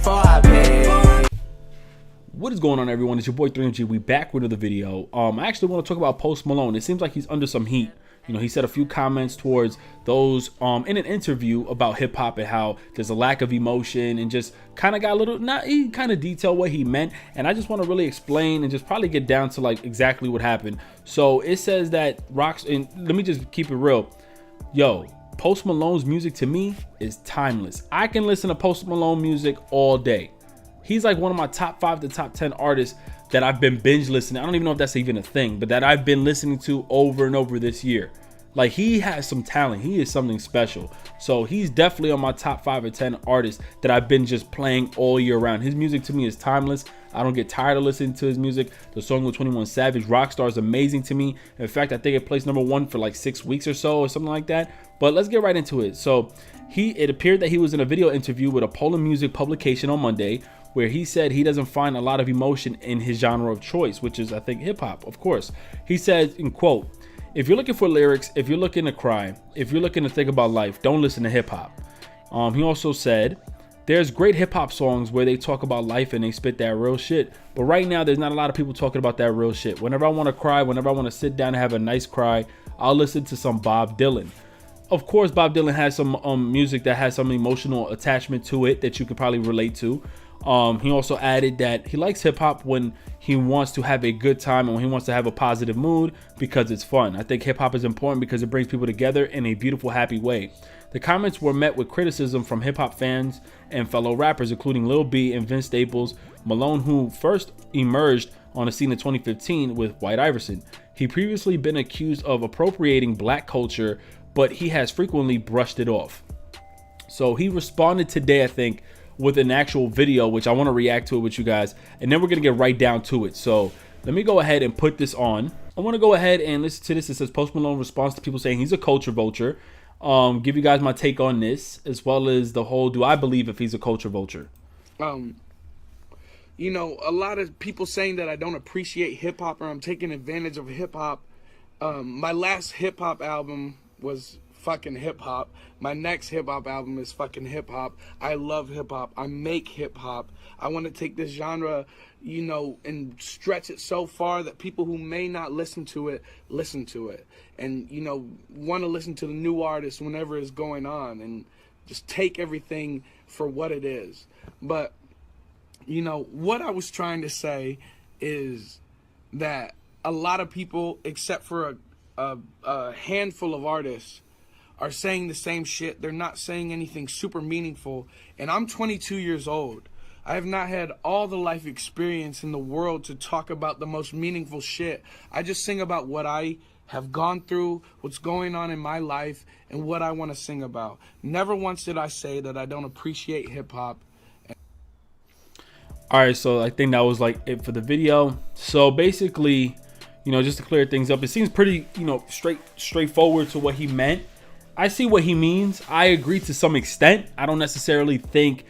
before I pay. What is going on, everyone? It's your boy 3MG. We back with another video. I actually want to talk about Post Malone. It seems like he's under some heat. You know, he said a few comments towards those in an interview about hip hop and how there's a lack of emotion, and just kind of got a little, he kind of detailed what he meant. And I just want to really explain and just probably get down to like exactly what happened. So it says that rocks, and let me just keep it real. Yo, Post Malone's music to me is timeless. I can listen to Post Malone music all day. He's like one of my top 5 to top 10 artists that I've been binge listening. I don't even know if that's even a thing, but that I've been listening to over and over this year. Like, he has some talent. He is something special. So he's definitely on my top 5 or 10 artists that I've been just playing all year round. His music to me is timeless. I don't get tired of listening to his music. The song with 21 Savage, Rockstar, is amazing to me. In fact, I think it placed #1 for like 6 weeks or so or something like that. But let's get right into it. So it appeared that he was in a video interview with a Poland music publication on Monday, where he said he doesn't find a lot of emotion in his genre of choice, which is, I think, hip hop, of course. He said, in quote, "If you're looking for lyrics, if you're looking to cry, if you're looking to think about life, don't listen to hip hop." He also said, "There's great hip hop songs where they talk about life and they spit that real shit. But right now, there's not a lot of people talking about that real shit. Whenever I want to cry, whenever I want to sit down and have a nice cry, I'll listen to some Bob Dylan." Of course, Bob Dylan has some music that has some emotional attachment to it that you could probably relate to. He also added that he likes hip hop when he wants to have a good time and when he wants to have a positive mood because it's fun. I think hip hop is important because it brings people together in a beautiful, happy way. The comments were met with criticism from hip hop fans and fellow rappers, including Lil B and Vince Staples. Malone, who first emerged on the scene in 2015 with White Iverson. He previously been accused of appropriating black culture, but he has frequently brushed it off. So he responded today, I think, with an actual video, which I want to react to it with you guys, and then we're gonna get right down to it. So let me go ahead and put this on. I want to go ahead and listen to this. It says Post Malone responds to people saying he's a culture vulture. Give you guys my take on this, as well as the whole, do I believe if he's a culture vulture? You know, a lot of people saying that I don't appreciate hip hop or I'm taking advantage of hip hop. My last hip hop album was fucking hip hop. My next hip hop album is fucking hip hop. I love hip hop. I make hip hop. I want to take this genre, you know, and stretch it so far that people who may not listen to it, and, you know, want to listen to the new artists whenever it's going on, and just take everything for what it is. But, you know, what I was trying to say is that a lot of people, except for a handful of artists, are saying the same shit. They're not saying anything super meaningful. And I'm 22 years old. I have not had all the life experience in the world to talk about the most meaningful shit. I just sing about what I have gone through, what's going on in my life, and what I want to sing about. Never once did I say that I don't appreciate hip-hop. All right, so I think that was like it for the video. So basically, you know, just to clear things up, it seems pretty, you know, straightforward to what he meant. I see what he means. I agree to some extent. I don't necessarily think,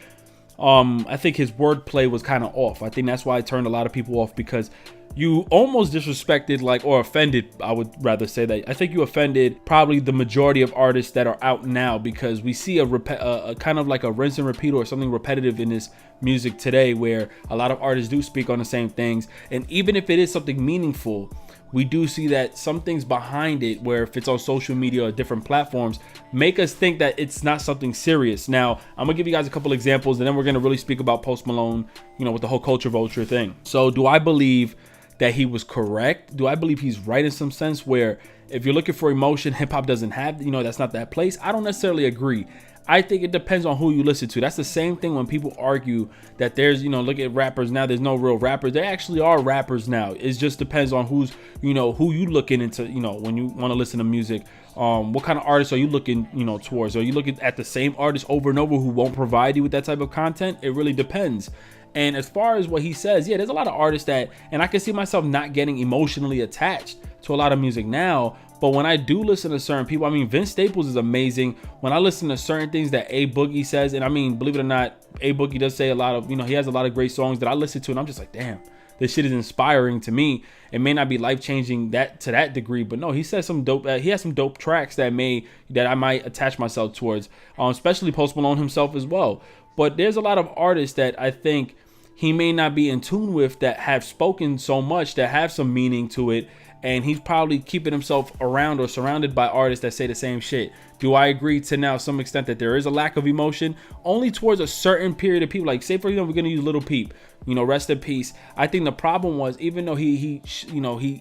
I think his wordplay was kind of off. I think that's why it turned a lot of people off, because you almost disrespected, like, or offended, I would rather say that. I think you offended probably the majority of artists that are out now, because we see a kind of like a rinse and repeat or something repetitive in this music today, where a lot of artists do speak on the same things. And even if it is something meaningful, we do see that some things behind it, where if it's on social media or different platforms, make us think that it's not something serious. Now, I'm gonna give you guys a couple examples, and then we're gonna really speak about Post Malone, you know, with the whole culture vulture thing. So do I believe that he was correct? Do I believe he's right in some sense, where if you're looking for emotion, hip hop doesn't have, you know, that's not that place? I don't necessarily agree. I think it depends on who you listen to. That's the same thing when people argue that there's, you know, look at rappers now, there's no real rappers. There actually are rappers now. It just depends on who's, you know, who you looking into, you know, when you want to listen to music. What kind of artists are you looking, you know, towards? Are you looking at the same artists over and over who won't provide you with that type of content? It really depends. And as far as what he says, yeah, there's a lot of artists that, and I can see myself not getting emotionally attached to a lot of music now. But when I do listen to certain people, I mean, Vince Staples is amazing. When I listen to certain things that A Boogie says, and I mean, believe it or not, A Boogie does say a lot of, you know, he has a lot of great songs that I listen to, and I'm just like, damn, this shit is inspiring to me. It may not be life changing to that degree, but no, he says some dope. He has some dope tracks that I might attach myself towards, especially Post Malone himself as well. But there's a lot of artists that I think he may not be in tune with, that have spoken so much, that have some meaning to it, and he's probably keeping himself around or surrounded by artists that say the same shit. Do I agree to now some extent that there is a lack of emotion only towards a certain period of people? Like, say for example, we're gonna use Little Peep, you know, rest in peace. I think the problem was, even though he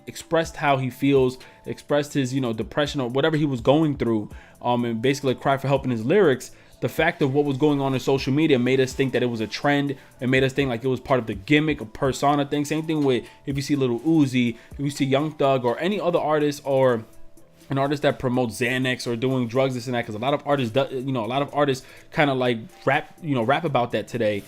expressed how he feels, expressed his, you know, depression or whatever he was going through, and basically cried for help in his lyrics, the fact of what was going on in social media made us think that it was a trend. It made us think like it was part of the gimmick, a persona thing. Same thing with if you see Lil Uzi, if you see Young Thug, or any other artist, or an artist that promotes Xanax or doing drugs, this and that. Because a lot of artists, kind of like rap about that today.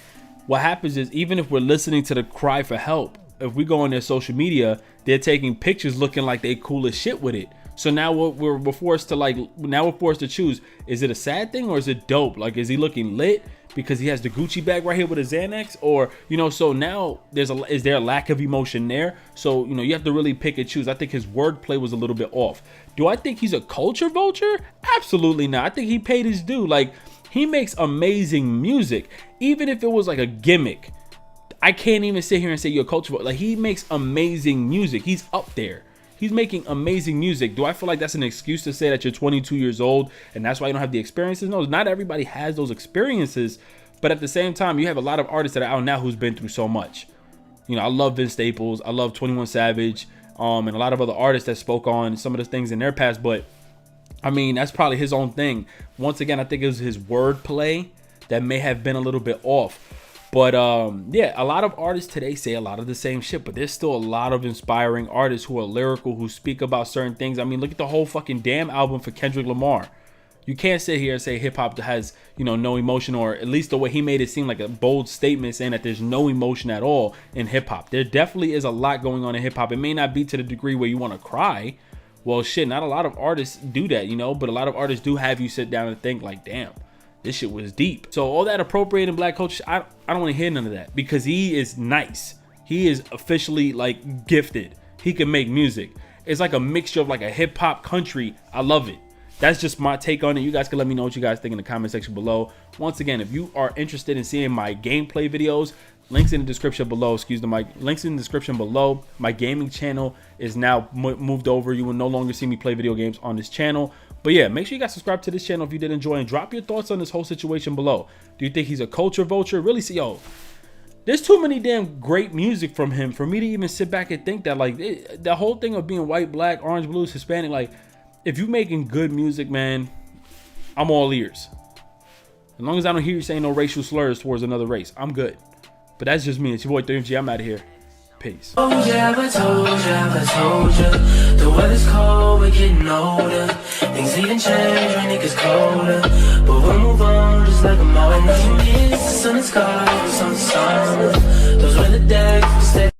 What happens is, even if we're listening to the cry for help, if we go on their social media, they're taking pictures looking like they cool as shit with it. So now we're forced to choose: is it a sad thing or is it dope? Like, is he looking lit because he has the Gucci bag right here with a Xanax, or so now is there a lack of emotion there? So you have to really pick and choose. I think his wordplay was a little bit off. Do I think he's a culture vulture? Absolutely not. I think he paid his due. Like, he makes amazing music, even if it was like a gimmick. I can't even sit here and say you're a culture vulture. Like, he makes amazing music. He's up there. He's making amazing music. Do I feel like that's an excuse to say that you're 22 years old and that's why you don't have the experiences? No, not everybody has those experiences. But at the same time, you have a lot of artists that are out now who's been through so much. I love Vince Staples. I love 21 Savage, and a lot of other artists that spoke on some of the things in their past. But I mean, that's probably his own thing. Once again, I think it was his wordplay that may have been a little bit off. But yeah, a lot of artists today say a lot of the same shit, but there's still a lot of inspiring artists who are lyrical, who speak about certain things. I mean, look at the whole fucking damn album for Kendrick Lamar. You can't sit here and say hip hop has, no emotion, or at least the way he made it seem like a bold statement saying that there's no emotion at all in hip hop. There definitely is a lot going on in hip hop. It may not be to the degree where you want to cry. Well, shit, not a lot of artists do that, but a lot of artists do have you sit down and think like, damn, this shit was deep. So all that appropriating black culture, I don't want to hear none of that, because he is nice. He is officially like gifted. He can make music. It's like a mixture of like a hip hop country. I love it. That's just my take on it. You guys can let me know what you guys think in the comment section below. Once again, if you are interested in seeing my gameplay videos, links in the description below. Links in the description below. My gaming channel is now moved over. You will no longer see me play video games on this channel. But yeah, make sure you guys subscribe to this channel if you did enjoy, and drop your thoughts on this whole situation below. Do you think he's a culture vulture? Really, there's too many damn great music from him for me to even sit back and think that, like, the whole thing of being white, black, orange, blues, Hispanic, like, if you're making good music, man, I'm all ears. As long as I don't hear you saying no racial slurs towards another race, I'm good. But that's just me. It's your boy 3MG. I'm out of here. Peace. Oh yeah, I told you, the weather's cold, we're getting older. Things even change when it gets colder. But we'll move on just like I'm always. The sun is sky, the sun's summer. Those were the days.